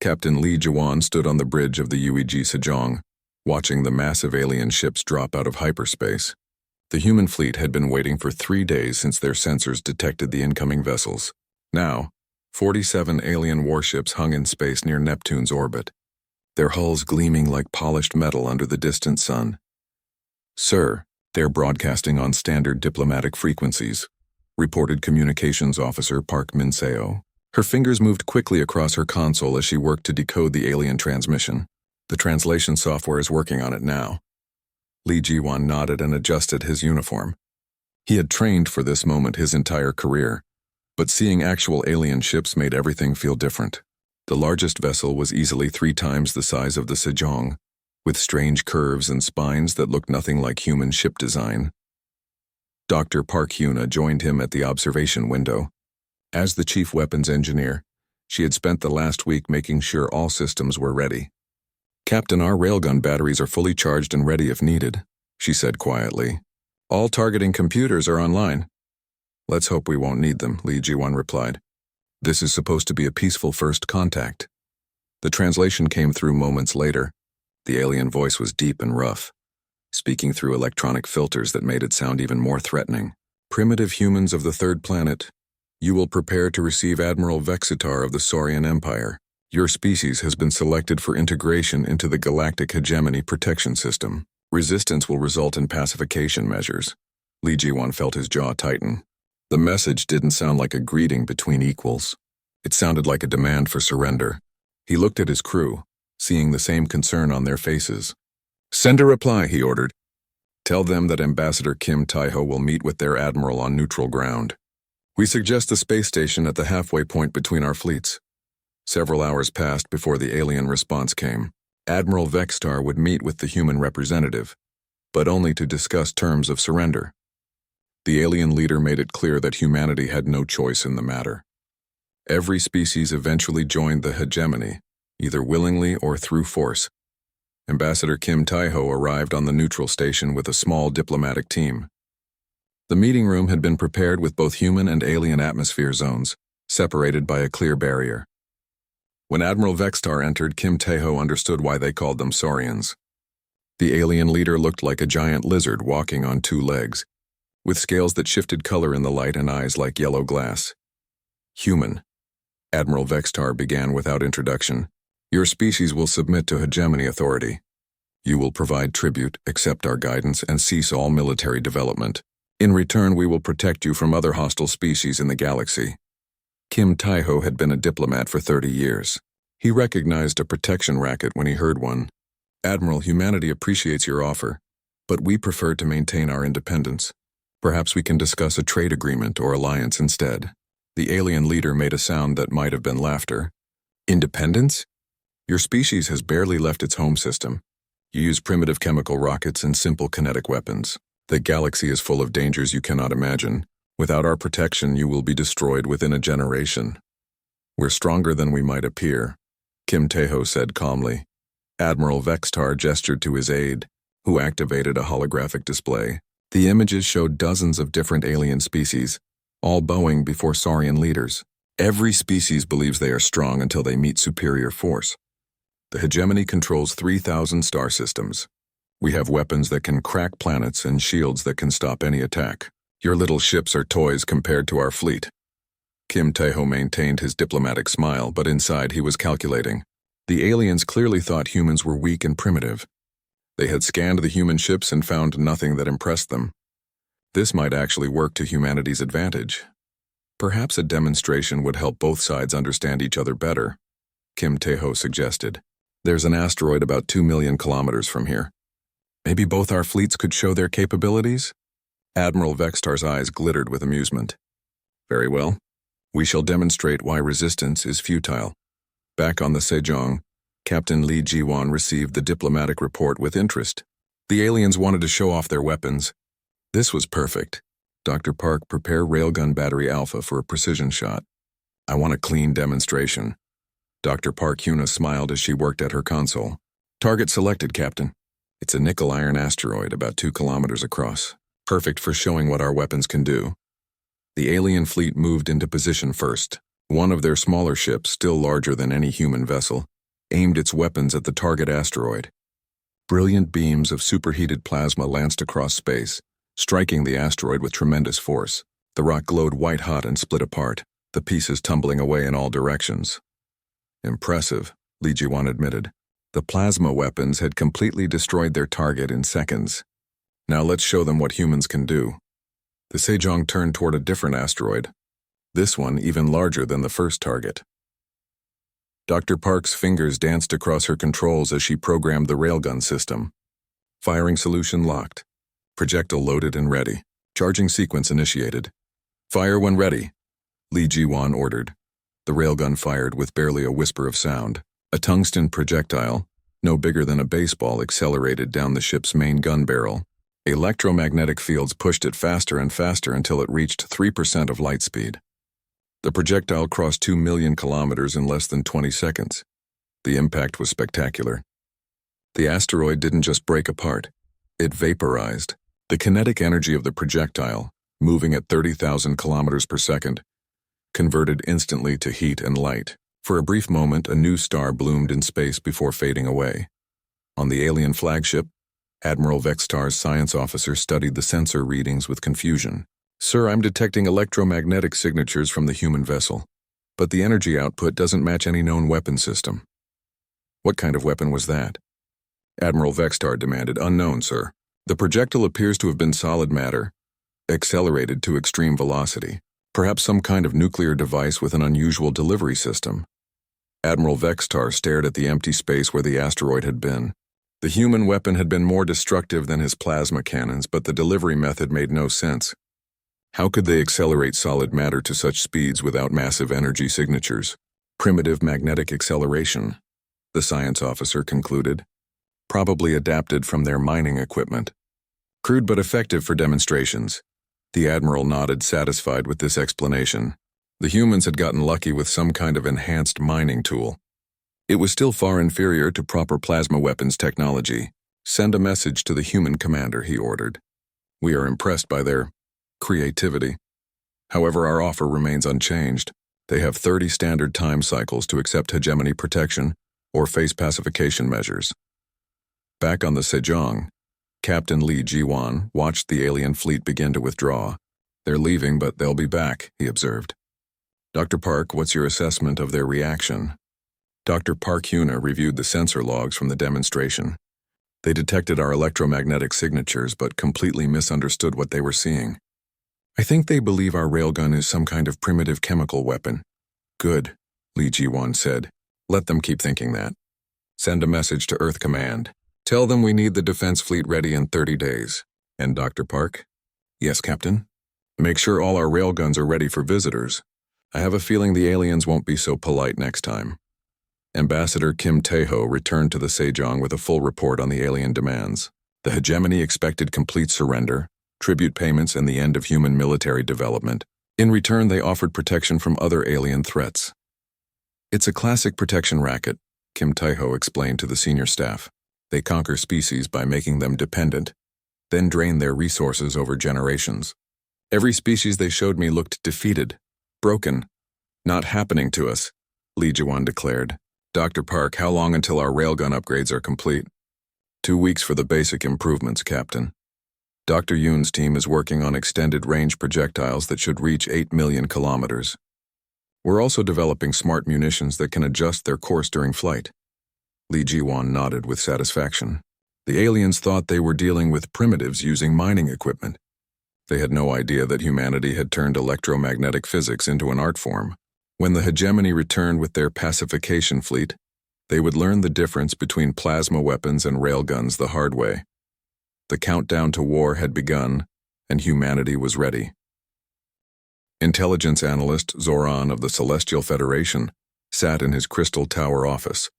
Captain Li Jiwan stood on the bridge of the UEG Sejong, watching the massive alien ships drop out of hyperspace. The human fleet had been waiting for 3 days since their sensors detected the incoming vessels. Now, 47 alien warships hung in space near Neptune's orbit, their hulls gleaming like polished metal under the distant sun. "Sir, they're broadcasting on standard diplomatic frequencies," reported Communications Officer Park Min-seo. Her fingers moved quickly across her console as she worked to decode the alien transmission. "The translation software is working on it now." Li Jiwan nodded and adjusted his uniform. He had trained for this moment his entire career, but seeing actual alien ships made everything feel different. The largest vessel was easily 3 times the size of the Sejong, with strange curves and spines that looked nothing like human ship design. Dr. Park Hyuna joined him at the observation window. As the chief weapons engineer, she had spent the last week making sure all systems were ready. "Captain, our railgun batteries are fully charged and ready if needed," she said quietly. "All targeting computers are online." "Let's hope we won't need them," Li Jiwan replied. "This is supposed to be a peaceful first contact." The translation came through moments later. The alien voice was deep and rough, speaking through electronic filters that made it sound even more threatening. "Primitive humans of the third planet, you will prepare to receive Admiral Vexitar of the Saurian Empire. Your species has been selected for integration into the Galactic Hegemony protection system. Resistance will result in pacification measures." Li Jiwan felt his jaw tighten. The message didn't sound like a greeting between equals. It sounded like a demand for surrender. He looked at his crew, seeing the same concern on their faces. "Send a reply," he ordered. "Tell them that Ambassador Kim Tae-ho will meet with their admiral on neutral ground. We suggest the space station at the halfway point between our fleets." Several hours passed before the alien response came. Admiral Vexitar would meet with the human representative, but only to discuss terms of surrender. The alien leader made it clear that humanity had no choice in the matter. Every species eventually joined the hegemony, either willingly or through force. Ambassador Kim Tae-ho arrived on the neutral station with a small diplomatic team. The meeting room had been prepared with both human and alien atmosphere zones, separated by a clear barrier. When Admiral Vexitar entered, Kim Tae-ho understood why they called them Saurians. The alien leader looked like a giant lizard walking on 2 legs, with scales that shifted color in the light and eyes like yellow glass. "Human," Admiral Vexitar began without introduction. "Your species will submit to hegemony authority. You will provide tribute, accept our guidance, and cease all military development. In return, we will protect you from other hostile species in the galaxy." Kim Tae-ho had been a diplomat for 30 years. He recognized a protection racket when he heard one. "Admiral, humanity appreciates your offer, but we prefer to maintain our independence. Perhaps we can discuss a trade agreement or alliance instead." The alien leader made a sound that might have been laughter. "Independence? Your species has barely left its home system. You use primitive chemical rockets and simple kinetic weapons. The galaxy is full of dangers you cannot imagine. Without our protection, you will be destroyed within a generation. We're stronger than we might appear," Kim Tae-ho said calmly. Admiral Vexitar gestured to his aide, who activated a holographic display. The images showed dozens of different alien species, all bowing before Saurian leaders. Every species believes they are strong until they meet superior force. The hegemony controls 3,000 star systems. We have weapons that can crack planets and shields that can stop any attack. Your little ships are toys compared to our fleet." Kim Tae-ho maintained his diplomatic smile, but inside he was calculating. The aliens clearly thought humans were weak and primitive. They had scanned the human ships and found nothing that impressed them. This might actually work to humanity's advantage. Perhaps a demonstration would help both sides understand each other better, Kim Tae-ho suggested. "There's an asteroid about 2 million kilometers from here. Maybe both our fleets could show their capabilities?" Admiral Vexitar's eyes glittered with amusement. "Very well. We shall demonstrate why resistance is futile." Back on the Sejong, Captain Li Jiwan received the diplomatic report with interest. The aliens wanted to show off their weapons. This was perfect. "Dr. Park, prepare Railgun Battery Alpha for a precision shot. I want a clean demonstration." Dr. Park Hyuna smiled as she worked at her console. "Target selected, Captain. It's a nickel-iron asteroid about 2 kilometers across. Perfect for showing what our weapons can do." The alien fleet moved into position first. One of their smaller ships, still larger than any human vessel, aimed its weapons at the target asteroid. Brilliant beams of superheated plasma lanced across space, striking the asteroid with tremendous force. The rock glowed white-hot and split apart, the pieces tumbling away in all directions. Impressive, Li Jiwan admitted. The plasma weapons had completely destroyed their target in seconds. Now let's show them what humans can do. The Sejong turned toward a different asteroid, this one even larger than the first target. Dr. Park's fingers danced across her controls as she programmed the railgun system. Firing solution locked. Projectile loaded and ready. Charging sequence initiated. Fire when ready, Li Jiwan ordered. The railgun fired with barely a whisper of sound. A tungsten projectile, no bigger than a baseball, accelerated down the ship's main gun barrel. Electromagnetic fields pushed it faster and faster until it reached 3% of light speed. The projectile crossed 2 million kilometers in less than 20 seconds. The impact was spectacular. The asteroid didn't just break apart, it vaporized. The kinetic energy of the projectile, moving at 30,000 kilometers per second, converted instantly to heat and light. For a brief moment, a new star bloomed in space before fading away. On the alien flagship, Admiral Vextar's science officer studied the sensor readings with confusion. "Sir, I'm detecting electromagnetic signatures from the human vessel, but the energy output doesn't match any known weapon system." "What kind of weapon was that?" Admiral Vextar demanded. "Unknown, sir. The projectile appears to have been solid matter, accelerated to extreme velocity. Perhaps some kind of nuclear device with an unusual delivery system." Admiral Vextar stared at the empty space where the asteroid had been. The human weapon had been more destructive than his plasma cannons, but the delivery method made no sense. How could they accelerate solid matter to such speeds without massive energy signatures? Primitive magnetic acceleration, the science officer concluded. Probably adapted from their mining equipment. Crude but effective for demonstrations. The Admiral nodded, satisfied with this explanation. The humans had gotten lucky with some kind of enhanced mining tool. It was still far inferior to proper plasma weapons technology. "Send a message to the human commander," he ordered. "We are impressed by their creativity. However, our offer remains unchanged. They have 30 standard time cycles to accept hegemony protection or face pacification measures." Back on the Sejong, Captain Li Jiwan watched the alien fleet begin to withdraw. "They're leaving, but they'll be back," he observed. "Dr. Park, what's your assessment of their reaction?" Dr. Park Huna reviewed the sensor logs from the demonstration. They detected our electromagnetic signatures but completely misunderstood what they were seeing. "I think they believe our railgun is some kind of primitive chemical weapon." "Good," Li Jiwan said. "Let them keep thinking that. Send a message to Earth Command. Tell them we need the defense fleet ready in 30 days. And Dr. Park?" "Yes, Captain?" "Make sure all our railguns are ready for visitors. I have a feeling the aliens won't be so polite next time." Ambassador Kim Tae-ho returned to the Sejong with a full report on the alien demands. The hegemony expected complete surrender, tribute payments, and the end of human military development. In return, they offered protection from other alien threats. "It's a classic protection racket," Kim Tae-ho explained to the senior staff. "They conquer species by making them dependent, then drain their resources over generations. Every species they showed me looked defeated, broken. Not happening to us," Li Jiwan declared. "Dr. Park, how long until our railgun upgrades are complete?" 2 weeks for the basic improvements, Captain. Dr. Yoon's team is working on extended range projectiles that should reach 8 million kilometers. We're also developing smart munitions that can adjust their course during flight. Li Jiwan nodded with satisfaction. The aliens thought they were dealing with primitives using mining equipment. They had no idea that humanity had turned electromagnetic physics into an art form. When the hegemony returned with their pacification fleet, they would learn the difference between plasma weapons and railguns the hard way. The countdown to war had begun, and humanity was ready. Intelligence analyst Zoran of the Celestial Federation sat in his Crystal Tower office,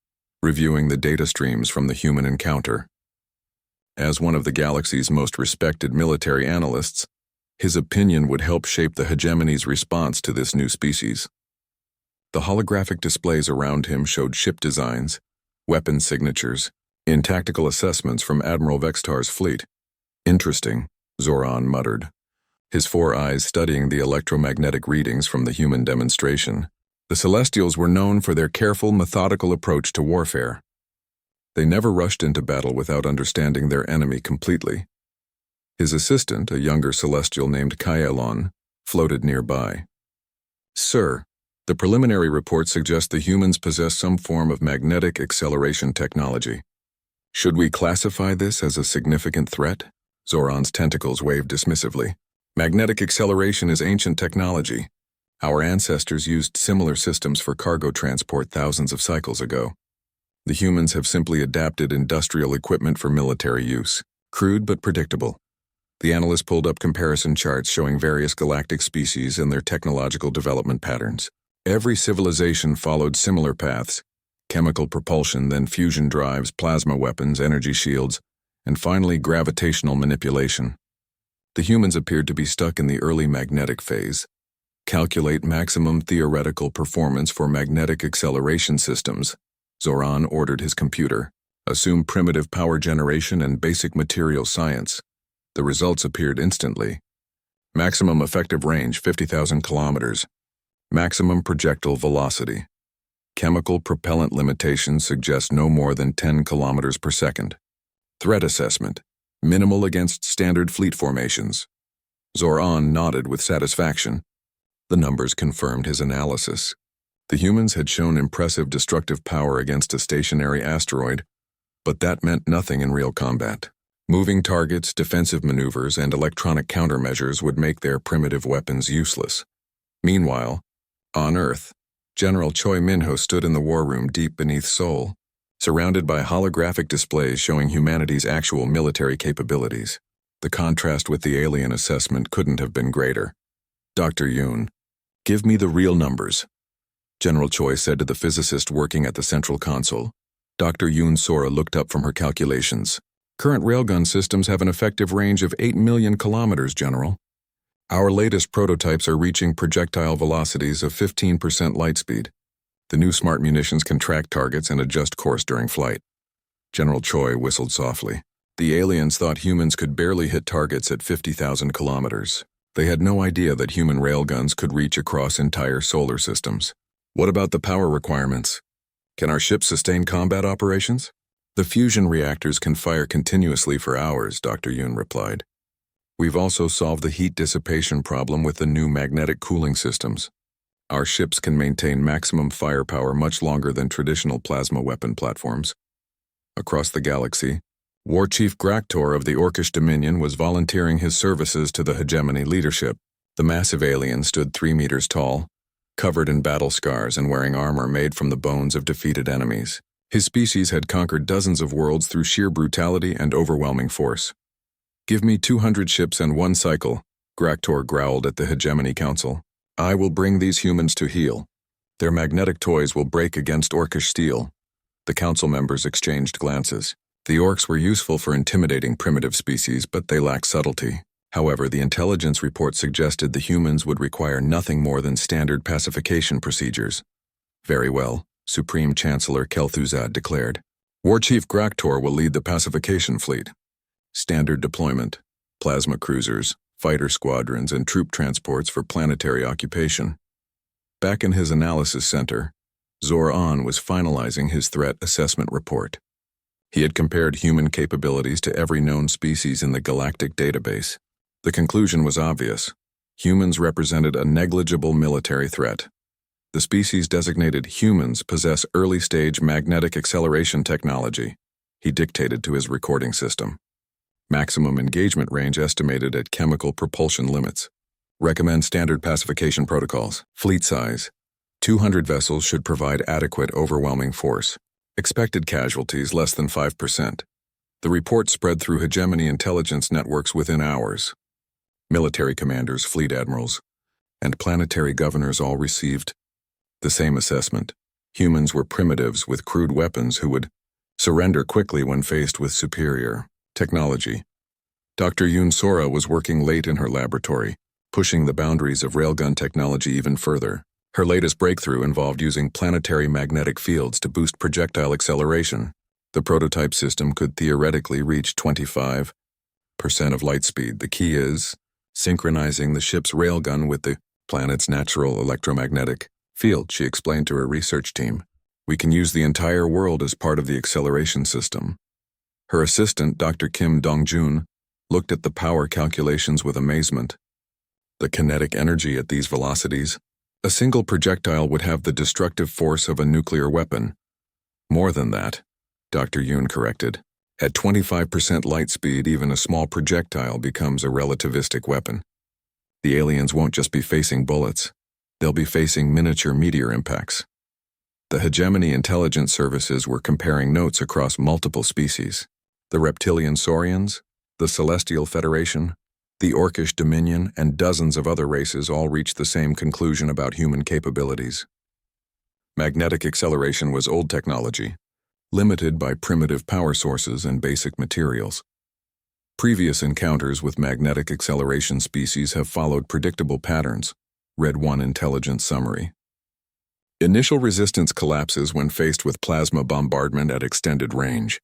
reviewing the data streams from the human encounter. As one of the galaxy's most respected military analysts, his opinion would help shape the hegemony's response to this new species. The holographic displays around him showed ship designs, weapon signatures, and tactical assessments from Admiral Vextar's fleet. "Interesting," Zoran muttered, his 4 eyes studying the electromagnetic readings from the human demonstration. The Celestials were known for their careful, methodical approach to warfare. They never rushed into battle without understanding their enemy completely. His assistant, a younger Celestial named Kaelon, floated nearby. "Sir, the preliminary report suggests the humans possess some form of magnetic acceleration technology. Should we classify this as a significant threat?" Zoran's tentacles waved dismissively. "Magnetic acceleration is ancient technology. Our ancestors used similar systems for cargo transport thousands of cycles ago. The humans have simply adapted industrial equipment for military use. Crude but predictable." The analyst pulled up comparison charts showing various galactic species and their technological development patterns. Every civilization followed similar paths: chemical propulsion, then fusion drives, plasma weapons, energy shields, and finally gravitational manipulation. The humans appeared to be stuck in the early magnetic phase. "Calculate maximum theoretical performance for magnetic acceleration systems," Zoran ordered his computer. "Assume primitive power generation and basic material science." The results appeared instantly. Maximum effective range 50,000 kilometers. Maximum projectile velocity. Chemical propellant limitations suggest no more than 10 kilometers per second. Threat assessment: minimal against standard fleet formations. Zoran nodded with satisfaction. The numbers confirmed his analysis. The humans had shown impressive destructive power against a stationary asteroid, but that meant nothing in real combat. Moving targets, defensive maneuvers, and electronic countermeasures would make their primitive weapons useless. Meanwhile, on Earth, General Choi Minho stood in the war room deep beneath Seoul, surrounded by holographic displays showing humanity's actual military capabilities. The contrast with the alien assessment couldn't have been greater. "Dr. Yoon, give me the real numbers," General Choi said to the physicist working at the central console. Dr. Yoon Sora looked up from her calculations. "Current railgun systems have an effective range of 8 million kilometers, General. Our latest prototypes are reaching projectile velocities of 15% light speed. The new smart munitions can track targets and adjust course during flight." General Choi whistled softly. The aliens thought humans could barely hit targets at 50,000 kilometers. They had no idea that human railguns could reach across entire solar systems. "What about the power requirements? Can our ships sustain combat operations?" "The fusion reactors can fire continuously for hours," Dr. Yoon replied. "We've also solved the heat dissipation problem with the new magnetic cooling systems. Our ships can maintain maximum firepower much longer than traditional plasma weapon platforms." Across the galaxy, War Chief Graktor of the Orcish Dominion was volunteering his services to the hegemony leadership. The massive alien stood 3 meters tall, covered in battle scars and wearing armor made from the bones of defeated enemies. His species had conquered dozens of worlds through sheer brutality and overwhelming force. "Give me 200 ships and 1 cycle," Graktor growled at the Hegemony Council. "I will bring these humans to heel. Their magnetic toys will break against Orcish steel." The council members exchanged glances. The orcs were useful for intimidating primitive species, but they lacked subtlety. However, the intelligence report suggested the humans would require nothing more than standard pacification procedures. "Very well," Supreme Chancellor Kel'Thuzad declared. "War Chief Graktor will lead the pacification fleet. Standard deployment: plasma cruisers, fighter squadrons, and troop transports for planetary occupation." Back in his analysis center, Zoran was finalizing his threat assessment report. He had compared human capabilities to every known species in the galactic database. The conclusion was obvious. Humans represented a negligible military threat. The species designated humans possess early-stage magnetic acceleration technology, he dictated to his recording system. Maximum engagement range estimated at chemical propulsion limits. Recommend standard pacification protocols. Fleet size: 200 vessels should provide adequate overwhelming force. Expected casualties less than 5%. The report spread through hegemony intelligence networks within hours. Military commanders, fleet admirals, and planetary governors all received the same assessment. Humans were primitives with crude weapons who would surrender quickly when faced with superior technology. Dr. Yoon Sora was working late in her laboratory, pushing the boundaries of railgun technology even further. Her latest breakthrough involved using planetary magnetic fields to boost projectile acceleration. The prototype system could theoretically reach 25% of light speed. The key is synchronizing the ship's railgun with the planet's natural electromagnetic field, she explained to her research team. We can use the entire world as part of the acceleration system. Her assistant, Dr. Kim Dong-jun, looked at the power calculations with amazement. The kinetic energy at these velocities, a single projectile would have the destructive force of a nuclear weapon. More than that, Dr. Yoon corrected. At 25% light speed, even a small projectile becomes a relativistic weapon. The aliens won't just be facing bullets. They'll be facing miniature meteor impacts. The Hegemony intelligence services were comparing notes across multiple species. The reptilian saurians, the Celestial Federation, the Orcish Dominion, and dozens of other races all reached the same conclusion about human capabilities. Magnetic acceleration was old technology, limited by primitive power sources and basic materials. Previous encounters with magnetic acceleration species have followed predictable patterns, read one intelligence summary. Initial resistance collapses when faced with plasma bombardment at extended range.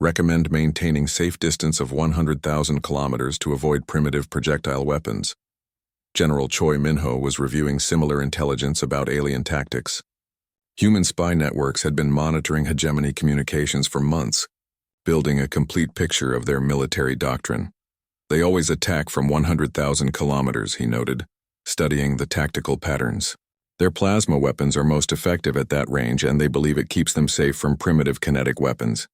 Recommend maintaining safe distance of 100,000 kilometers to avoid primitive projectile weapons. General Choi Min-ho was reviewing similar intelligence about alien tactics. Human spy networks had been monitoring hegemony communications for months, building a complete picture of their military doctrine. They always attack from 100,000 kilometers, he noted, studying the tactical patterns. Their plasma weapons are most effective at that range, and they believe it keeps them safe from primitive kinetic weapons.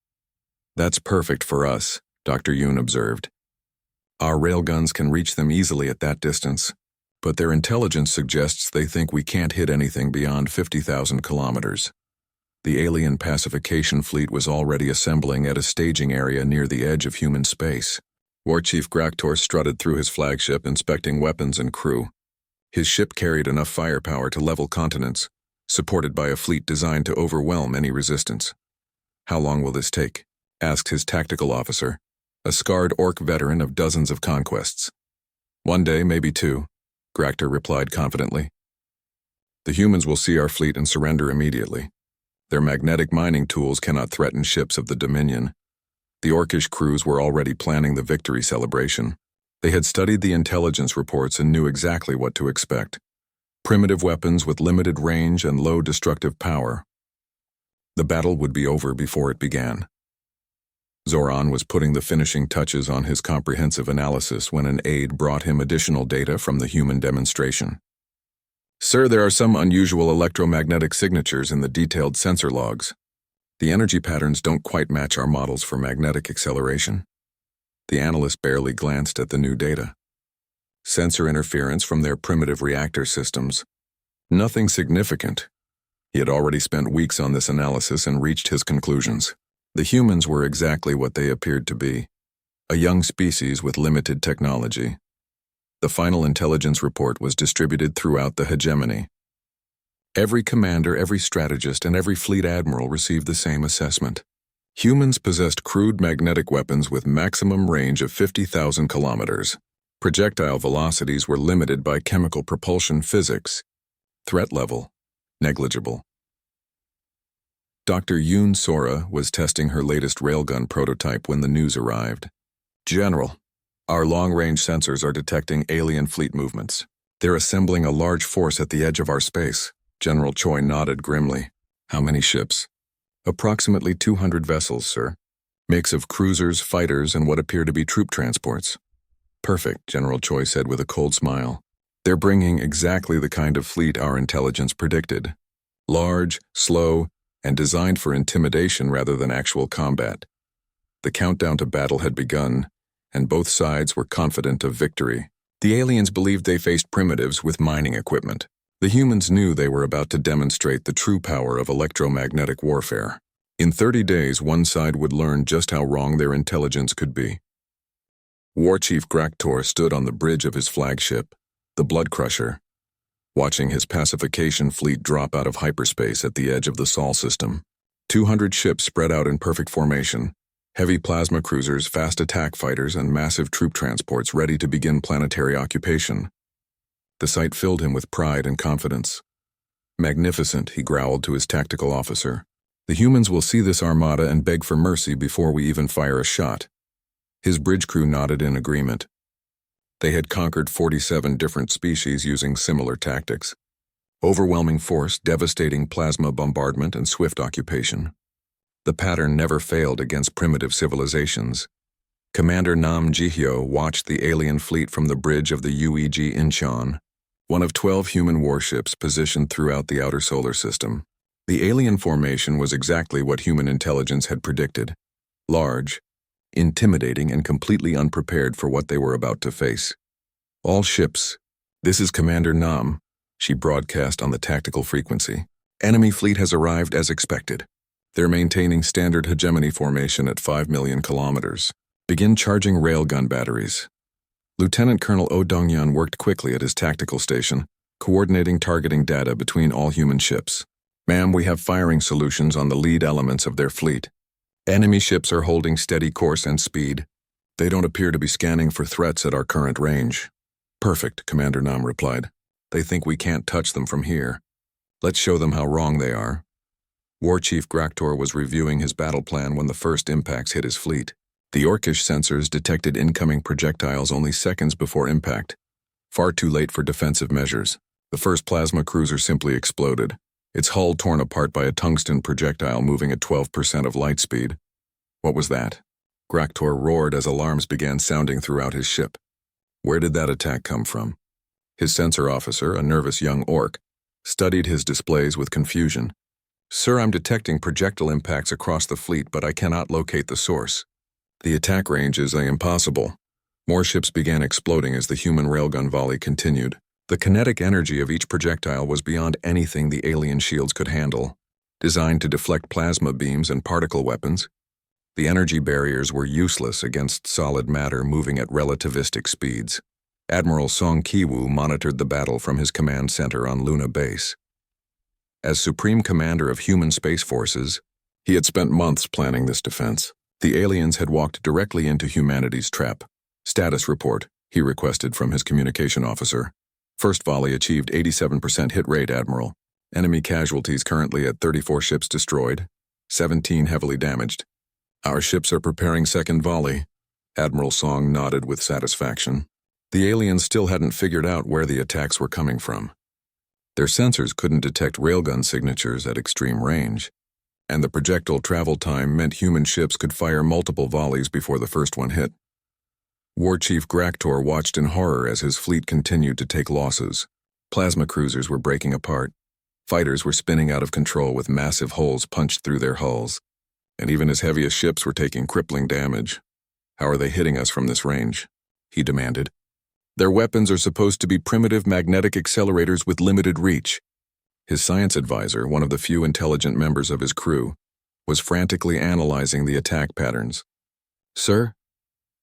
That's perfect for us, Dr. Yoon observed. Our railguns can reach them easily at that distance, but their intelligence suggests they think we can't hit anything beyond 50,000 kilometers. The alien pacification fleet was already assembling at a staging area near the edge of human space. War Chief Graktor strutted through his flagship, inspecting weapons and crew. His ship carried enough firepower to level continents, supported by a fleet designed to overwhelm any resistance. How long will this take? Asked his tactical officer, a scarred orc veteran of dozens of conquests. 1 day, maybe 2, Graktor replied confidently. The humans will see our fleet and surrender immediately. Their magnetic mining tools cannot threaten ships of the Dominion. The Orcish crews were already planning the victory celebration. They had studied the intelligence reports and knew exactly what to expect. Primitive weapons with limited range and low destructive power. The battle would be over before it began. Zoran was putting the finishing touches on his comprehensive analysis when an aide brought him additional data from the human demonstration. Sir, there are some unusual electromagnetic signatures in the detailed sensor logs. The energy patterns don't quite match our models for magnetic acceleration. The analyst barely glanced at the new data. Sensor interference from their primitive reactor systems. Nothing significant. He had already spent weeks on this analysis and reached his conclusions. The humans were exactly what they appeared to be, a young species with limited technology. The final intelligence report was distributed throughout the hegemony. Every commander, every strategist, and every fleet admiral received the same assessment. Humans possessed crude magnetic weapons with maximum range of 50,000 kilometers. Projectile velocities were limited by chemical propulsion physics. Threat level, negligible. Dr. Yoon Sora was testing her latest railgun prototype when the news arrived. General, our long-range sensors are detecting alien fleet movements. They're assembling a large force at the edge of our space. General Choi nodded grimly. How many ships? Approximately 200 vessels, sir. Mix of cruisers, fighters, and what appear to be troop transports. Perfect, General Choi said with a cold smile. They're bringing exactly the kind of fleet our intelligence predicted. Large, slow, and designed for intimidation rather than actual combat. The countdown to battle had begun, and both sides were confident of victory. The aliens believed they faced primitives with mining equipment. The humans knew they were about to demonstrate the true power of electromagnetic warfare. In 30 days, one side would learn just how wrong their intelligence could be. War Chief Graktor stood on the bridge of his flagship, the Blood Crusher, watching his pacification fleet drop out of hyperspace at the edge of the Sol system. 200 ships spread out in perfect formation, heavy plasma cruisers, fast attack fighters, and massive troop transports ready to begin planetary occupation. The sight filled him with pride and confidence. Magnificent, he growled to his tactical officer. The humans will see this armada and beg for mercy before we even fire a shot. His bridge crew nodded in agreement. They had conquered 47 different species using similar tactics. Overwhelming force, devastating plasma bombardment, and swift occupation. The pattern never failed against primitive civilizations. Commander Nam Jihyo watched the alien fleet from the bridge of the UEG Incheon, one of 12 human warships positioned throughout the outer solar system. The alien formation was exactly what human intelligence had predicted. Large, intimidating, and completely unprepared for what they were about to face. All ships, this is Commander Nam, she broadcast on the tactical frequency. Enemy fleet has arrived as expected. They're maintaining standard hegemony formation at 5 million kilometers. Begin charging railgun batteries. Lieutenant Colonel Oh Dong-yeon worked quickly at his tactical station, coordinating targeting data between all human ships. Ma'am, we have firing solutions on the lead elements of their fleet. Enemy ships are holding steady course and speed. They don't appear to be scanning for threats at our current range. Perfect, Commander Nam replied. They think we can't touch them from here. Let's show them how wrong they are. War Chief Graktor was reviewing his battle plan when the first impacts hit his fleet. The Orcish sensors detected incoming projectiles only seconds before impact. Far too late for defensive measures. The first plasma cruiser simply exploded, its hull torn apart by a tungsten projectile moving at 12% of light speed. What was that? Graktor roared as alarms began sounding throughout his ship. Where did that attack come from? His sensor officer, a nervous young orc, studied his displays with confusion. Sir, I'm detecting projectile impacts across the fleet, but I cannot locate the source. The attack range is impossible. More ships began exploding as the human railgun volley continued. The kinetic energy of each projectile was beyond anything the alien shields could handle. Designed to deflect plasma beams and particle weapons, the energy barriers were useless against solid matter moving at relativistic speeds. Admiral Song Ki-woo monitored the battle from his command center on Luna Base. As Supreme Commander of Human Space Forces, he had spent months planning this defense. The aliens had walked directly into humanity's trap. Status report, he requested from his communication officer. First volley achieved 87% hit rate, Admiral. Enemy casualties currently at 34 ships destroyed, 17 heavily damaged. Our ships are preparing second volley. Admiral Song nodded with satisfaction. The aliens still hadn't figured out where the attacks were coming from. Their sensors couldn't detect railgun signatures at extreme range, and the projectile travel time meant human ships could fire multiple volleys before the first one hit. War Chief Graktor watched in horror as his fleet continued to take losses. Plasma cruisers were breaking apart. Fighters were spinning out of control with massive holes punched through their hulls. And even his heaviest ships were taking crippling damage. How are they hitting us from this range? He demanded. Their weapons are supposed to be primitive magnetic accelerators with limited reach. His science advisor, one of the few intelligent members of his crew, was frantically analyzing the attack patterns. Sir,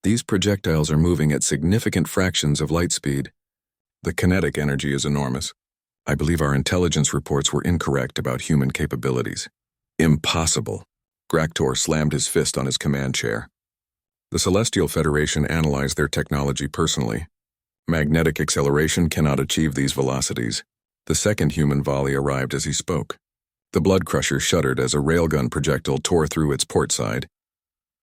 these projectiles are moving at significant fractions of light speed. The kinetic energy is enormous. I believe our intelligence reports were incorrect about human capabilities. Impossible. Graktor slammed his fist on his command chair. The Celestial Federation analyzed their technology personally. Magnetic acceleration cannot achieve these velocities. The second human volley arrived as he spoke. The Blood Crusher shuddered as a railgun projectile tore through its port side,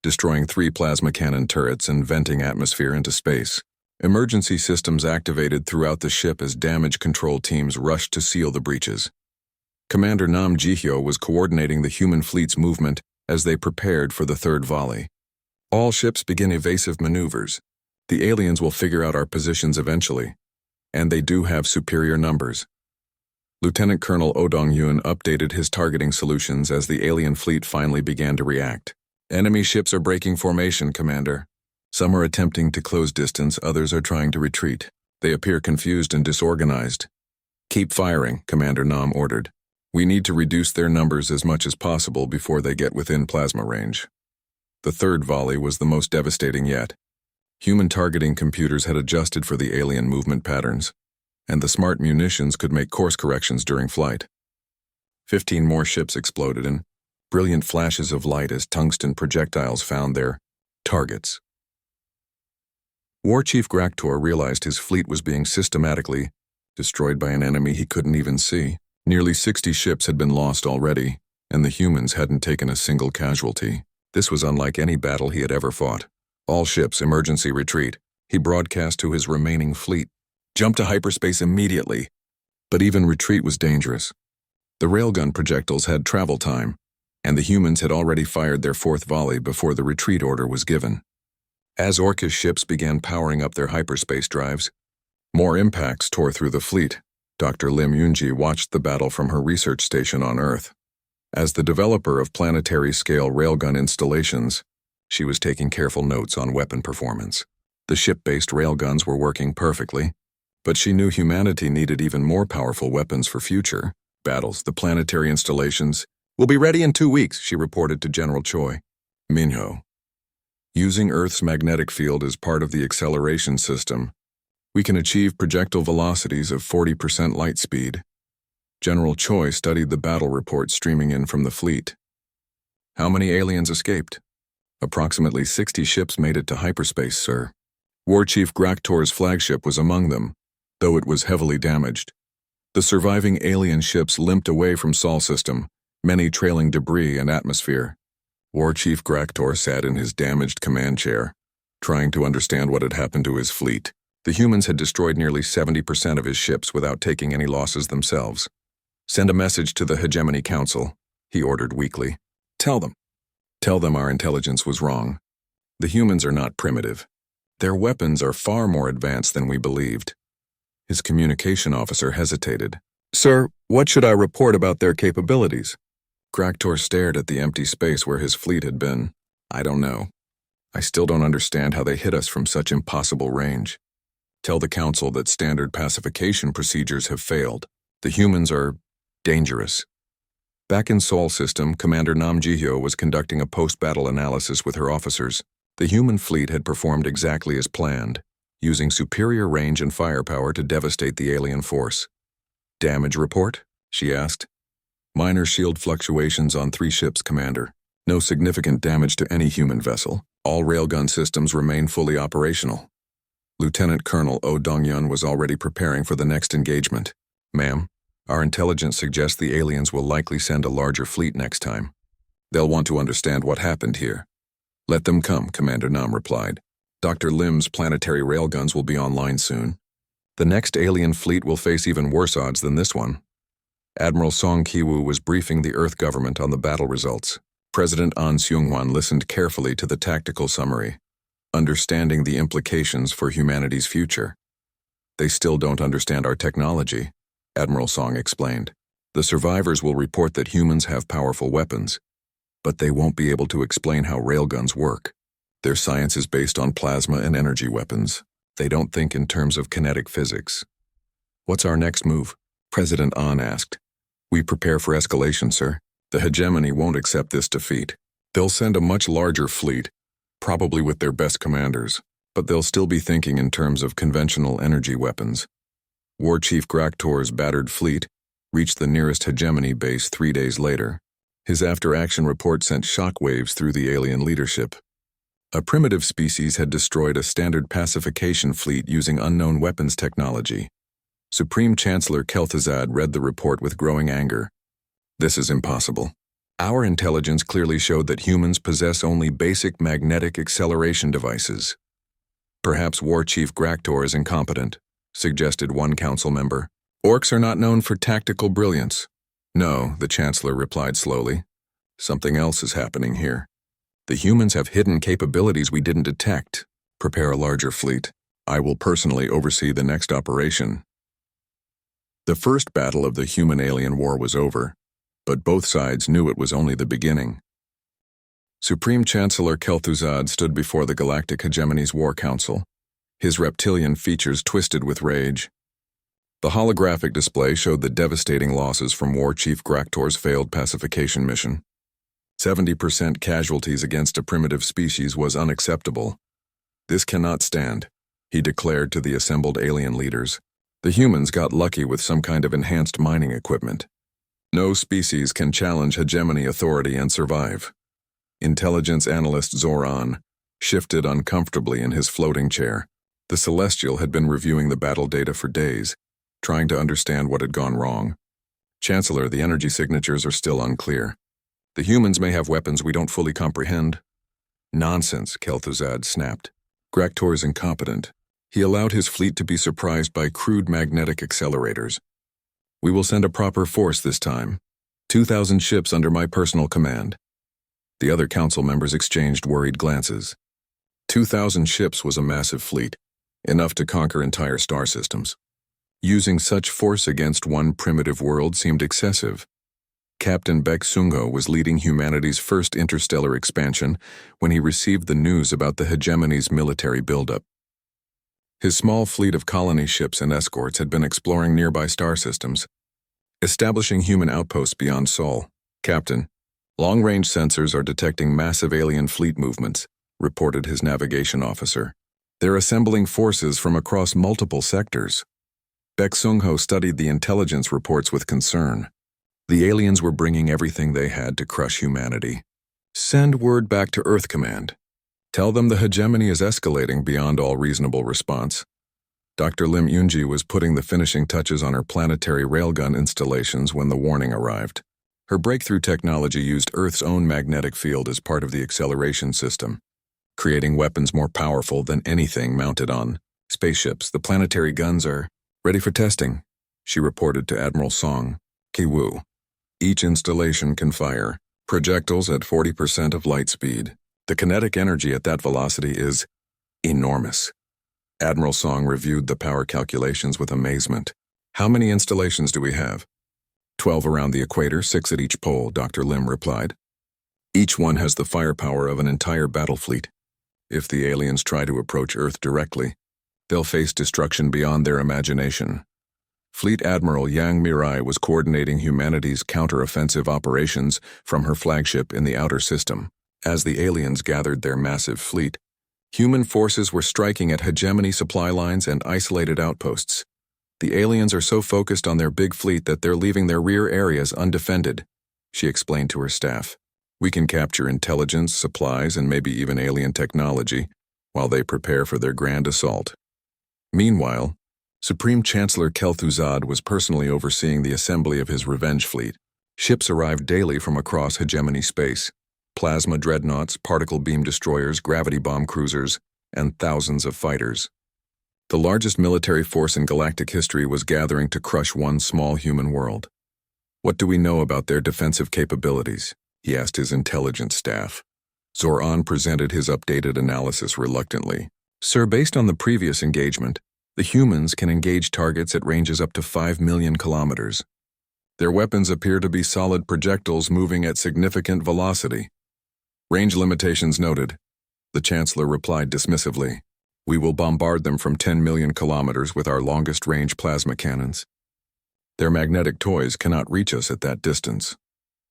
destroying 3 plasma cannon turrets and venting atmosphere into space. Emergency systems activated throughout the ship as damage control teams rushed to seal the breaches. Commander Nam Jihyo was coordinating the human fleet's movement as they prepared for the third volley. All ships begin evasive maneuvers. The aliens will figure out our positions eventually, and they do have superior numbers. Lieutenant Colonel Oh Dong-yeon updated his targeting solutions as the alien fleet finally began to react. Enemy ships are breaking formation, Commander. Some are attempting to close distance, others are trying to retreat. They appear confused and disorganized. Keep firing, Commander Nam ordered. We need to reduce their numbers as much as possible before they get within plasma range. The third volley was the most devastating yet. Human targeting computers had adjusted for the alien movement patterns, and the smart munitions could make course corrections during flight. 15 more ships exploded in brilliant flashes of light as tungsten projectiles found their targets. War Chief Graktor realized his fleet was being systematically destroyed by an enemy he couldn't even see. Nearly 60 ships had been lost already, and the humans hadn't taken a single casualty. This was unlike any battle he had ever fought. All ships, emergency retreat. He broadcast to his remaining fleet. Jump to hyperspace immediately. But even retreat was dangerous. The railgun projectiles had travel time, and the humans had already fired their fourth volley before the retreat order was given. As Orcish ships began powering up their hyperspace drives, more impacts tore through the fleet. Dr. Lim Yunji watched the battle from her research station on Earth. As the developer of planetary-scale railgun installations, she was taking careful notes on weapon performance. The ship-based railguns were working perfectly, but she knew humanity needed even more powerful weapons for future battles. The planetary installations will be ready in 2 weeks, she reported to General Choi. Minho. Using Earth's magnetic field as part of the acceleration system, we can achieve projectile velocities of 40% light speed. General Choi studied the battle report streaming in from the fleet. How many aliens escaped? Approximately 60 ships made it to hyperspace, sir. War Chief Graktor's flagship was among them, though it was heavily damaged. The surviving alien ships limped away from Sol system, many trailing debris and atmosphere. War Chief Graktor sat in his damaged command chair, trying to understand what had happened to his fleet. The humans had destroyed nearly 70% of his ships without taking any losses themselves. Send a message to the Hegemony Council, he ordered weakly. Tell them our intelligence was wrong. The humans are not primitive. Their weapons are far more advanced than we believed. His communication officer hesitated. Sir, what should I report about their capabilities? Graktor stared at the empty space where his fleet had been. I don't know. I still don't understand how they hit us from such impossible range. Tell the Council that standard pacification procedures have failed. The humans are dangerous. Back in Sol system, Commander Nam Jihyo was conducting a post-battle analysis with her officers. The human fleet had performed exactly as planned, using superior range and firepower to devastate the alien force. Damage report? She asked. Minor shield fluctuations on 3 ships, Commander. No significant damage to any human vessel. All railgun systems remain fully operational. Lieutenant Colonel Oh Dong-yun was already preparing for the next engagement. Ma'am, our intelligence suggests the aliens will likely send a larger fleet next time. They'll want to understand what happened here. Let them come, Commander Nam replied. Dr. Lim's planetary railguns will be online soon. The next alien fleet will face even worse odds than this one. Admiral Song Ki-woo was briefing the Earth government on the battle results. President An Seung-hwan listened carefully to the tactical summary, understanding the implications for humanity's future. They still don't understand our technology, Admiral Song explained. The survivors will report that humans have powerful weapons, but they won't be able to explain how railguns work. Their science is based on plasma and energy weapons. They don't think in terms of kinetic physics. What's our next move? President An asked. We prepare for escalation, sir. The hegemony won't accept this defeat. They'll send a much larger fleet, probably with their best commanders, but they'll still be thinking in terms of conventional energy weapons. War Chief Graktor's battered fleet reached the nearest hegemony base 3 days later. His after-action report sent shockwaves through the alien leadership. A primitive species had destroyed a standard pacification fleet using unknown weapons technology. Supreme Chancellor Kel'Thuzad read the report with growing anger. This is impossible. Our intelligence clearly showed that humans possess only basic magnetic acceleration devices. Perhaps War Chief Graktor is incompetent, suggested one council member. Orcs are not known for tactical brilliance. No, the Chancellor replied slowly. Something else is happening here. The humans have hidden capabilities we didn't detect. Prepare a larger fleet. I will personally oversee the next operation. The first battle of the human-alien war was over, but both sides knew it was only the beginning. Supreme Chancellor Kel'Thuzad stood before the Galactic Hegemony's War Council, his reptilian features twisted with rage. The holographic display showed the devastating losses from War Chief Graktor's failed pacification mission. 70% casualties against a primitive species was unacceptable. This cannot stand, he declared to the assembled alien leaders. The humans got lucky with some kind of enhanced mining equipment. No species can challenge hegemony authority and survive. Intelligence analyst Zoran shifted uncomfortably in his floating chair. The Celestial had been reviewing the battle data for days, trying to understand what had gone wrong. Chancellor, the energy signatures are still unclear. The humans may have weapons we don't fully comprehend. Nonsense, Kel'Thuzad snapped. Graktor is incompetent. He allowed his fleet to be surprised by crude magnetic accelerators. We will send a proper force this time. 2,000 ships under my personal command. The other council members exchanged worried glances. 2,000 ships was a massive fleet, enough to conquer entire star systems. Using such force against one primitive world seemed excessive. Captain Baek Sung-ho was leading humanity's first interstellar expansion when he received the news about the hegemony's military buildup. His small fleet of colony ships and escorts had been exploring nearby star systems, establishing human outposts beyond Sol. Captain, long-range sensors are detecting massive alien fleet movements, reported his navigation officer. They're assembling forces from across multiple sectors. Baek Sung-ho studied the intelligence reports with concern. The aliens were bringing everything they had to crush humanity. Send word back to Earth Command. Tell them the hegemony is escalating beyond all reasonable response. Dr. Lim Yoonji was putting the finishing touches on her planetary railgun installations when the warning arrived. Her breakthrough technology used Earth's own magnetic field as part of the acceleration system, creating weapons more powerful than anything mounted on spaceships. The planetary guns are ready for testing, she reported to Admiral Song Ki-woo. Each installation can fire projectiles at 40% of light speed. The kinetic energy at that velocity is enormous. Admiral Song reviewed the power calculations with amazement. How many installations do we have? 12 around the equator, 6 at each pole, Dr. Lim replied. Each one has the firepower of an entire battle fleet. If the aliens try to approach Earth directly, they'll face destruction beyond their imagination. Fleet Admiral Yang Mirai was coordinating humanity's counter-offensive operations from her flagship in the outer system. As the aliens gathered their massive fleet, human forces were striking at hegemony supply lines and isolated outposts. The aliens are so focused on their big fleet that they're leaving their rear areas undefended, she explained to her staff. We can capture intelligence, supplies, and maybe even alien technology while they prepare for their grand assault. Meanwhile, Supreme Chancellor Kel'Thuzad was personally overseeing the assembly of his revenge fleet. Ships arrived daily from across hegemony space. Plasma dreadnoughts, particle beam destroyers, gravity bomb cruisers, and thousands of fighters. The largest military force in galactic history was gathering to crush one small human world. What do we know about their defensive capabilities? He asked his intelligence staff. Zor-An presented his updated analysis reluctantly. Sir, based on the previous engagement, the humans can engage targets at ranges up to 5 million kilometers. Their weapons appear to be solid projectiles moving at significant velocity. Range limitations noted, the Chancellor replied dismissively. We will bombard them from 10 million kilometers with our longest-range plasma cannons. Their magnetic toys cannot reach us at that distance.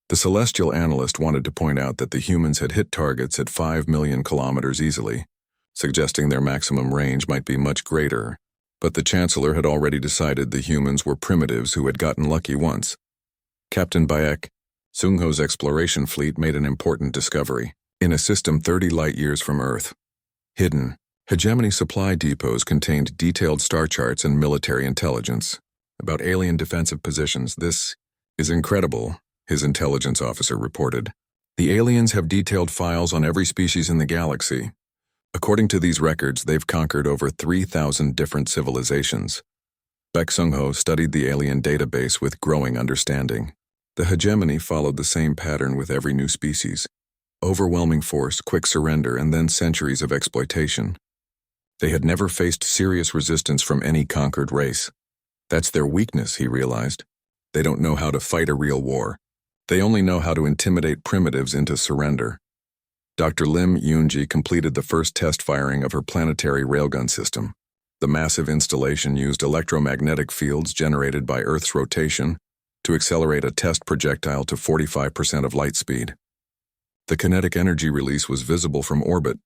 The celestial analyst wanted to point out that the humans had hit targets at 5 million kilometers easily, suggesting their maximum range might be much greater, but the Chancellor had already decided the humans were primitives who had gotten lucky once. Captain Baek Sung-ho's exploration fleet made an important discovery. In a system 30 light-years from Earth, hidden, hegemony supply depots contained detailed star charts and military intelligence about alien defensive positions. This is incredible, his intelligence officer reported. The aliens have detailed files on every species in the galaxy. According to these records, they've conquered over 3,000 different civilizations. Baek Sung-ho studied the alien database with growing understanding. The hegemony followed the same pattern with every new species. Overwhelming force, quick surrender, and then centuries of exploitation. They had never faced serious resistance from any conquered race. That's their weakness, he realized. They don't know how to fight a real war. They only know how to intimidate primitives into surrender. Dr. Lim Yoonji completed the first test firing of her planetary railgun system. The massive installation used electromagnetic fields generated by Earth's rotation to accelerate a test projectile to 45% of light speed. The kinetic energy release was visible from orbit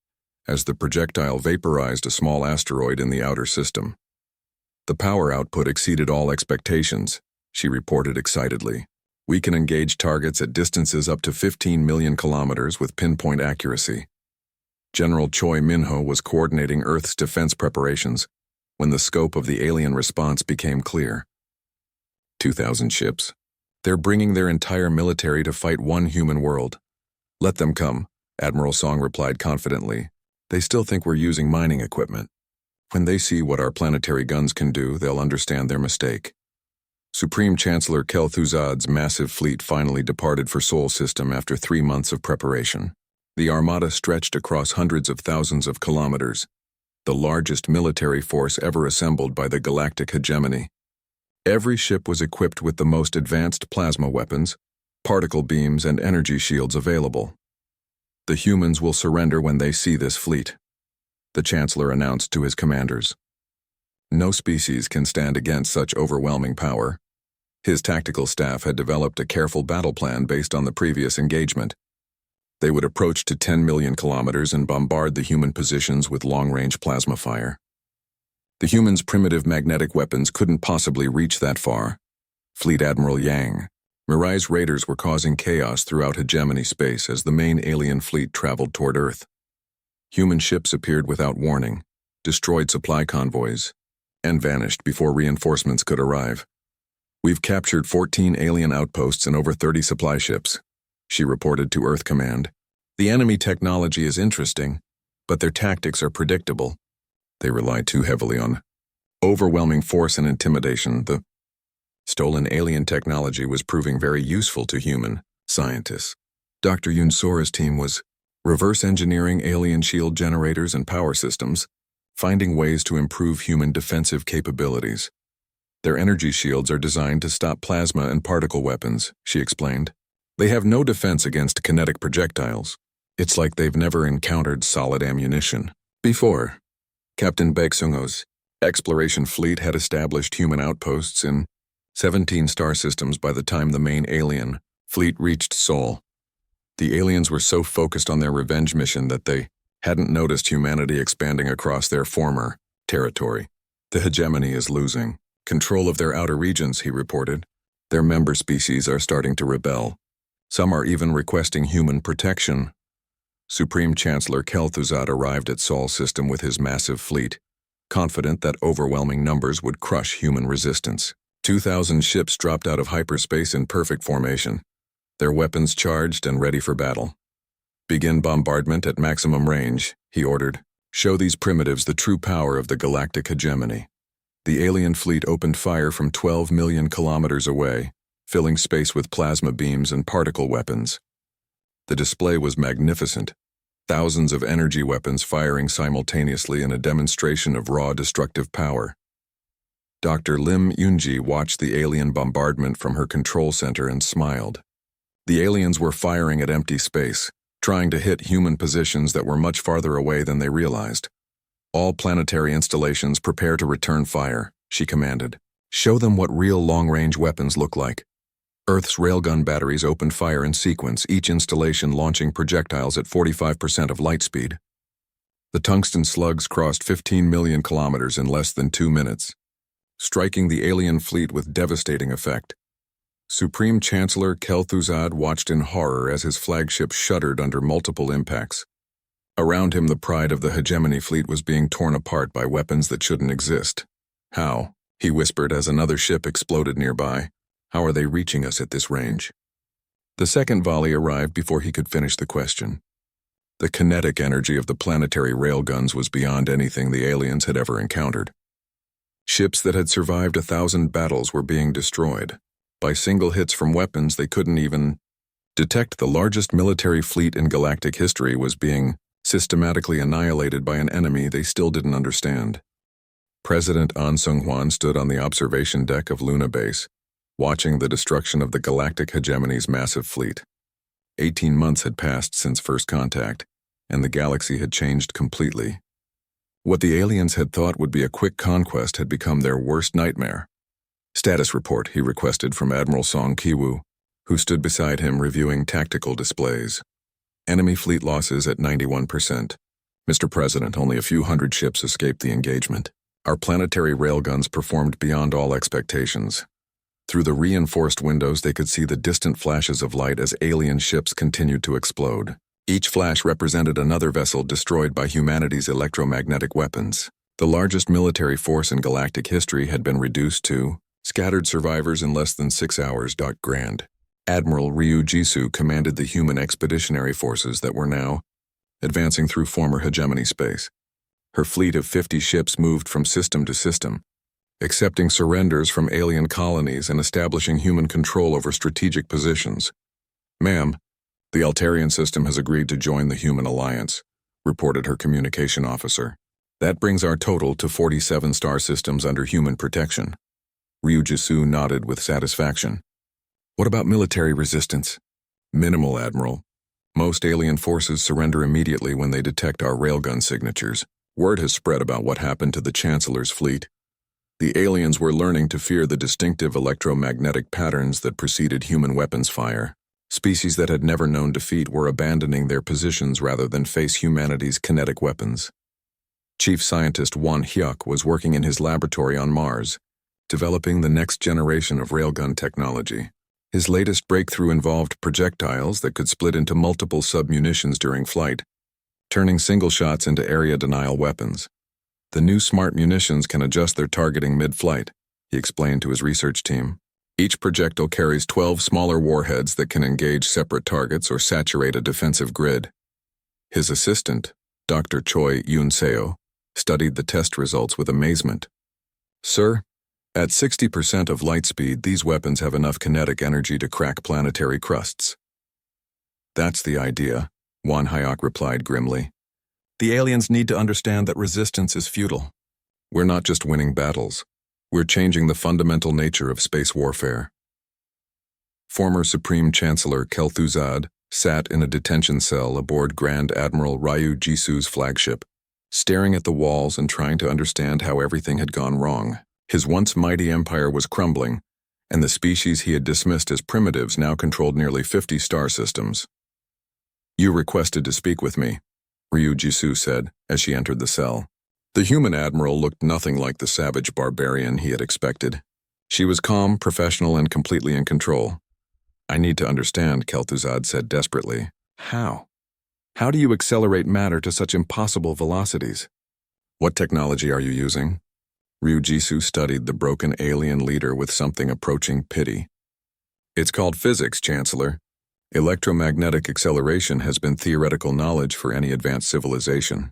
as the projectile vaporized a small asteroid in the outer system. The power output exceeded all expectations, she reported excitedly. We can engage targets at distances up to 15 million kilometers with pinpoint accuracy. General Choi Min-ho was coordinating Earth's defense preparations when the scope of the alien response became clear. 2,000 ships. They're bringing their entire military to fight one human world. Let them come, Admiral Song replied confidently. They still think we're using mining equipment. When they see what our planetary guns can do, they'll understand their mistake. Supreme Chancellor Kel'Thuzad's massive fleet finally departed for Sol System after 3 months of preparation. The armada stretched across hundreds of thousands of kilometers, the largest military force ever assembled by the Galactic Hegemony. Every ship was equipped with the most advanced plasma weapons, particle beams, and energy shields available. The humans will surrender when they see this fleet, the Chancellor announced to his commanders. No species can stand against such overwhelming power. His tactical staff had developed a careful battle plan based on the previous engagement. They would approach to 10 million kilometers and bombard the human positions with long-range plasma fire. The humans' primitive magnetic weapons couldn't possibly reach that far. Fleet Admiral Yang. Mirai's raiders were causing chaos throughout hegemony space as the main alien fleet traveled toward Earth. Human ships appeared without warning, destroyed supply convoys, and vanished before reinforcements could arrive. "We've captured 14 alien outposts and over 30 supply ships," she reported to Earth Command. "The enemy technology is interesting, but their tactics are predictable. They rely too heavily on overwhelming force and intimidation. The stolen alien technology was proving very useful to human scientists. Dr. Yunsora's team was reverse engineering alien shield generators and power systems, finding ways to improve human defensive capabilities. Their energy shields are designed to stop plasma and particle weapons," she explained. "They have no defense against kinetic projectiles. It's like they've never encountered solid ammunition before." Captain Baeksungo's exploration fleet had established human outposts in 17 star systems by the time the main alien fleet reached Sol. The aliens were so focused on their revenge mission that they hadn't noticed humanity expanding across their former territory. "The hegemony is losing control of their outer regions," he reported. "Their member species are starting to rebel. Some are even requesting human protection." Supreme Chancellor Kel'Thuzad arrived at Sol System with his massive fleet, confident that overwhelming numbers would crush human resistance. 2,000 ships dropped out of hyperspace in perfect formation, their weapons charged and ready for battle. "Begin bombardment at maximum range," he ordered. "Show these primitives the true power of the galactic hegemony." The alien fleet opened fire from 12 million kilometers away, filling space with plasma beams and particle weapons. The display was magnificent, thousands of energy weapons firing simultaneously in a demonstration of raw destructive power. Dr. Lim Yunji watched the alien bombardment from her control center and smiled. The aliens were firing at empty space, trying to hit human positions that were much farther away than they realized. "All planetary installations prepare to return fire," she commanded. "Show them what real long-range weapons look like." Earth's railgun batteries opened fire in sequence, each installation launching projectiles at 45% of light speed. The tungsten slugs crossed 15 million kilometers in less than 2 minutes, striking the alien fleet with devastating effect. Supreme Chancellor Kel'Thuzad watched in horror as his flagship shuddered under multiple impacts. Around him, the pride of the hegemony fleet was being torn apart by weapons that shouldn't exist. "How?" he whispered as another ship exploded nearby. "How are they reaching us at this range?" The second volley arrived before he could finish the question. The kinetic energy of the planetary railguns was beyond anything the aliens had ever encountered. Ships that had survived 1,000 battles were being destroyed. By single hits from weapons they couldn't even detect. The largest military fleet in galactic history was being systematically annihilated by an enemy they still didn't understand. President An Sung-hwan stood on the observation deck of Luna Base, watching the destruction of the galactic hegemony's massive fleet. 18 months had passed since first contact, and the galaxy had changed completely. What the aliens had thought would be a quick conquest had become their worst nightmare. "Status report," he requested from Admiral Song Ki-woo, who stood beside him reviewing tactical displays. "Enemy fleet losses at 91%. Mr. President, only a few hundred ships escaped the engagement. Our planetary railguns performed beyond all expectations." Through the reinforced windows they could see the distant flashes of light as alien ships continued to explode. Each flash represented another vessel destroyed by humanity's electromagnetic weapons. The largest military force in galactic history had been reduced to scattered survivors in less than 6 hours. Grand Admiral Ryu Jisoo commanded the human expeditionary forces that were now advancing through former hegemony space. Her fleet of 50 ships moved from system to system, accepting surrenders from alien colonies and establishing human control over strategic positions. "Ma'am, the Altarian system has agreed to join the Human Alliance," reported her communication officer. "That brings our total to 47 star systems under human protection." Ryujisu nodded with satisfaction. "What about military resistance?" "Minimal, Admiral. Most alien forces surrender immediately when they detect our railgun signatures. Word has spread about what happened to the Chancellor's fleet. The aliens were learning to fear the distinctive electromagnetic patterns that preceded human weapons fire. Species that had never known defeat were abandoning their positions rather than face humanity's kinetic weapons. Chief Scientist Won Hyuk was working in his laboratory on Mars, developing the next generation of railgun technology. His latest breakthrough involved projectiles that could split into multiple submunitions during flight, turning single shots into area denial weapons. "The new smart munitions can adjust their targeting mid-flight," he explained to his research team. "Each projectile carries 12 smaller warheads that can engage separate targets or saturate a defensive grid." His assistant, Dr. Choi Yoon-seo, studied the test results with amazement. "Sir, at 60% of light speed, these weapons have enough kinetic energy to crack planetary crusts." "That's the idea," Won Hyuk replied grimly. "The aliens need to understand that resistance is futile. We're not just winning battles. We're changing the fundamental nature of space warfare." Former Supreme Chancellor Kel'Thuzad sat in a detention cell aboard Grand Admiral Ryu Jisu's flagship, staring at the walls and trying to understand how everything had gone wrong. His once mighty empire was crumbling, and the species he had dismissed as primitives now controlled nearly 50 star systems. "You requested to speak with me," Ryu Jisu said as she entered the cell. The human admiral looked nothing like the savage barbarian he had expected. She was calm, professional, and completely in control. "I need to understand," Kel'Thuzad said desperately. "How? How do you accelerate matter to such impossible velocities? What technology are you using?" Ryujisu studied the broken alien leader with something approaching pity. "It's called physics, Chancellor. Electromagnetic acceleration has been theoretical knowledge for any advanced civilization.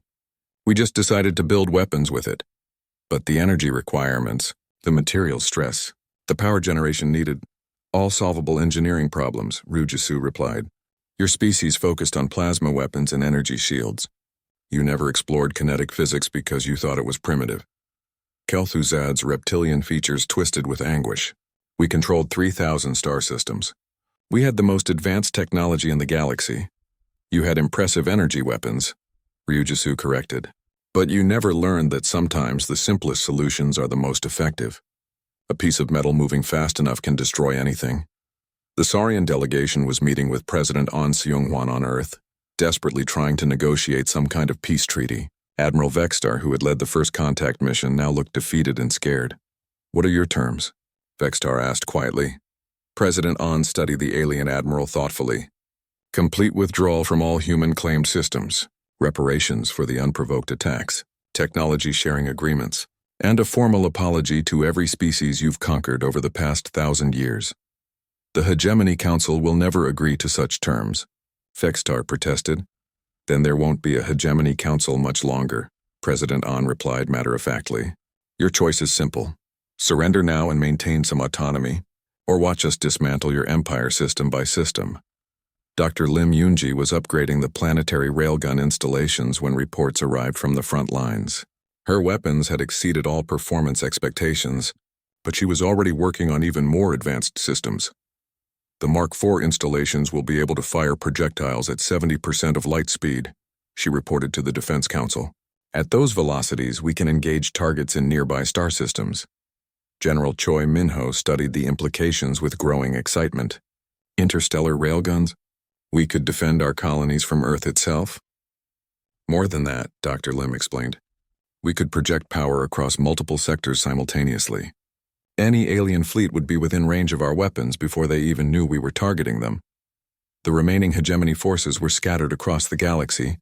We just decided to build weapons with it. But the energy requirements, the material stress, the power generation needed, all solvable engineering problems," Ryujisu replied. "Your species focused on plasma weapons and energy shields. You never explored kinetic physics because you thought it was primitive." Kel'Thuzad's reptilian features twisted with anguish. "We controlled 3,000 star systems. We had the most advanced technology in the galaxy. You had impressive energy weapons," Ryujisu corrected. "But you never learned that sometimes the simplest solutions are the most effective. A piece of metal moving fast enough can destroy anything." The Saurian delegation was meeting with President An Seung-hwan on Earth, desperately trying to negotiate some kind of peace treaty. Admiral Vextar, who had led the first contact mission, now looked defeated and scared. "What are your terms?" Vextar asked quietly. President An studied the alien admiral thoughtfully. "Complete withdrawal from all human-claimed systems, reparations for the unprovoked attacks, technology sharing agreements, and a formal apology to every species you've conquered over the past 1,000 years." "The Hegemony Council will never agree to such terms," Vextar protested. "Then there won't be a Hegemony Council much longer," President An replied matter-of-factly. "Your choice is simple. Surrender now and maintain some autonomy, or watch us dismantle your empire system by system." Dr. Lim Yoonji was upgrading the planetary railgun installations when reports arrived from the front lines. Her weapons had exceeded all performance expectations, but she was already working on even more advanced systems. "The Mark IV installations will be able to fire projectiles at 70% of light speed," she reported to the Defense Council. "At those velocities, we can engage targets in nearby star systems." General Choi Minho studied the implications with growing excitement. "Interstellar railguns? We could defend our colonies from Earth itself?" "More than that," Dr. Lim explained. "We could project power across multiple sectors simultaneously. Any alien fleet would be within range of our weapons before they even knew we were targeting them. The remaining hegemony forces were scattered across the galaxy,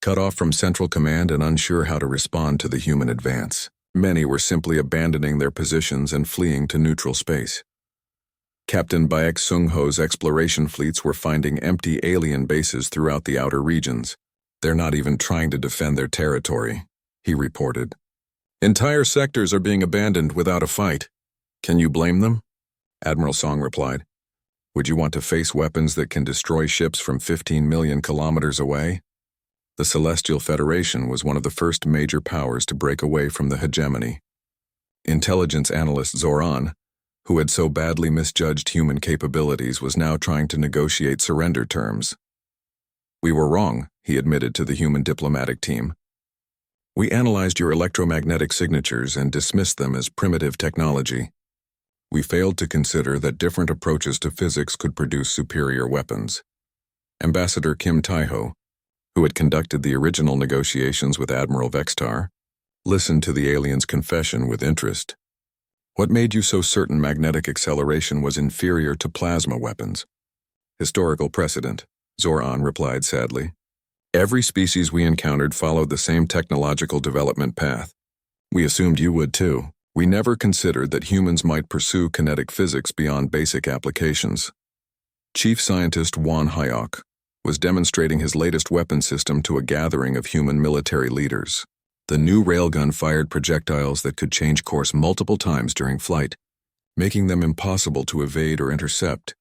cut off from central command and unsure how to respond to the human advance. Many were simply abandoning their positions and fleeing to neutral space. Captain Baek Sung-ho's exploration fleets were finding empty alien bases throughout the outer regions. They're not even trying to defend their territory, he reported. Entire sectors are being abandoned without a fight. Can you blame them? Admiral Song replied. Would you want to face weapons that can destroy ships from 15 million kilometers away? The Celestial Federation was one of the first major powers to break away from the hegemony. Intelligence analyst Zoran, who had so badly misjudged human capabilities, was now trying to negotiate surrender terms. We were wrong, he admitted to the human diplomatic team. We analyzed your electromagnetic signatures and dismissed them as primitive technology. We failed to consider that different approaches to physics could produce superior weapons. Ambassador Kim Taiho, who had conducted the original negotiations with Admiral Vextar, listened to the alien's confession with interest. What made you so certain magnetic acceleration was inferior to plasma weapons? Historical precedent, Zoran replied sadly. Every species we encountered followed the same technological development path. We assumed you would too. We never considered that humans might pursue kinetic physics beyond basic applications. Chief Scientist Juan Hayok was demonstrating his latest weapon system to a gathering of human military leaders. The new railgun fired projectiles that could change course multiple times during flight, making them impossible to evade or intercept.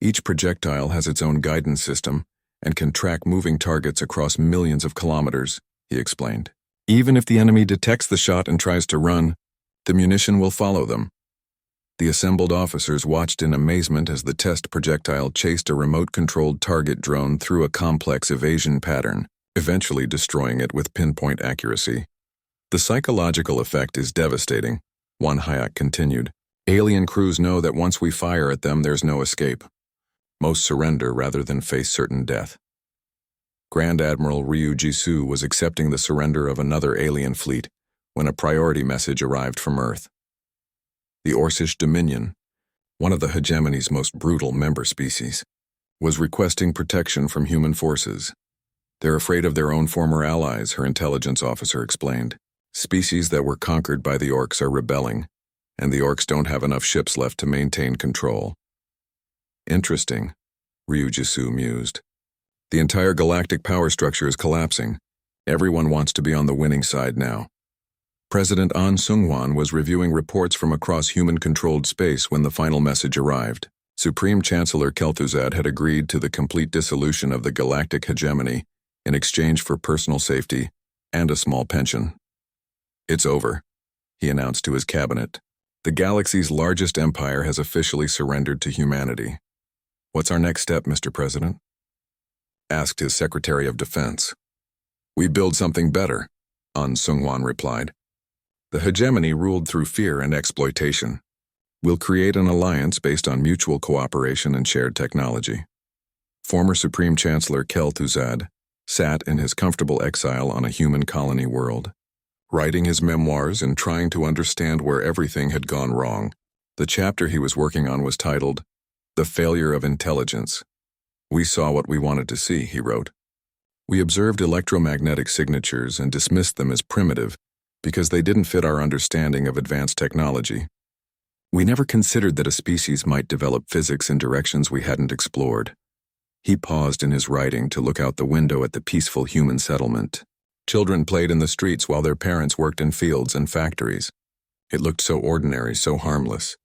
Each projectile has its own guidance system and can track moving targets across millions of kilometers, he explained. Even if the enemy detects the shot and tries to run, the munition will follow them. The assembled officers watched in amazement as the test projectile chased a remote-controlled target drone through a complex evasion pattern, eventually destroying it with pinpoint accuracy. The psychological effect is devastating, Juan Hayek continued. Alien crews know that once we fire at them, there's no escape. Most surrender rather than face certain death. Grand Admiral Ryu Jisoo was accepting the surrender of another alien fleet when a priority message arrived from Earth. The Orcish Dominion, one of the hegemony's most brutal member species, was requesting protection from human forces. They're afraid of their own former allies, her intelligence officer explained. Species that were conquered by the Orcs are rebelling, and the Orcs don't have enough ships left to maintain control. Interesting, Ryu Jisoo mused. The entire galactic power structure is collapsing. Everyone wants to be on the winning side now. President An Sung-hwan was reviewing reports from across human-controlled space when the final message arrived. Supreme Chancellor Kel'Thuzad had agreed to the complete dissolution of the galactic hegemony in exchange for personal safety and a small pension. It's over, he announced to his cabinet. The galaxy's largest empire has officially surrendered to humanity. What's our next step, Mr. President? Asked his Secretary of Defense. We build something better, An Sung-hwan replied. The hegemony ruled through fear and exploitation. We'll create an alliance based on mutual cooperation and shared technology. Former Supreme Chancellor Kel'Thuzad sat in his comfortable exile on a human colony world, writing his memoirs and trying to understand where everything had gone wrong. The chapter he was working on was titled, The Failure of Intelligence. We saw what we wanted to see, he wrote. We observed electromagnetic signatures and dismissed them as primitive because they didn't fit our understanding of advanced technology. We never considered that a species might develop physics in directions we hadn't explored. He paused in his writing to look out the window at the peaceful human settlement. Children played in the streets while their parents worked in fields and factories. It looked so ordinary, so harmless.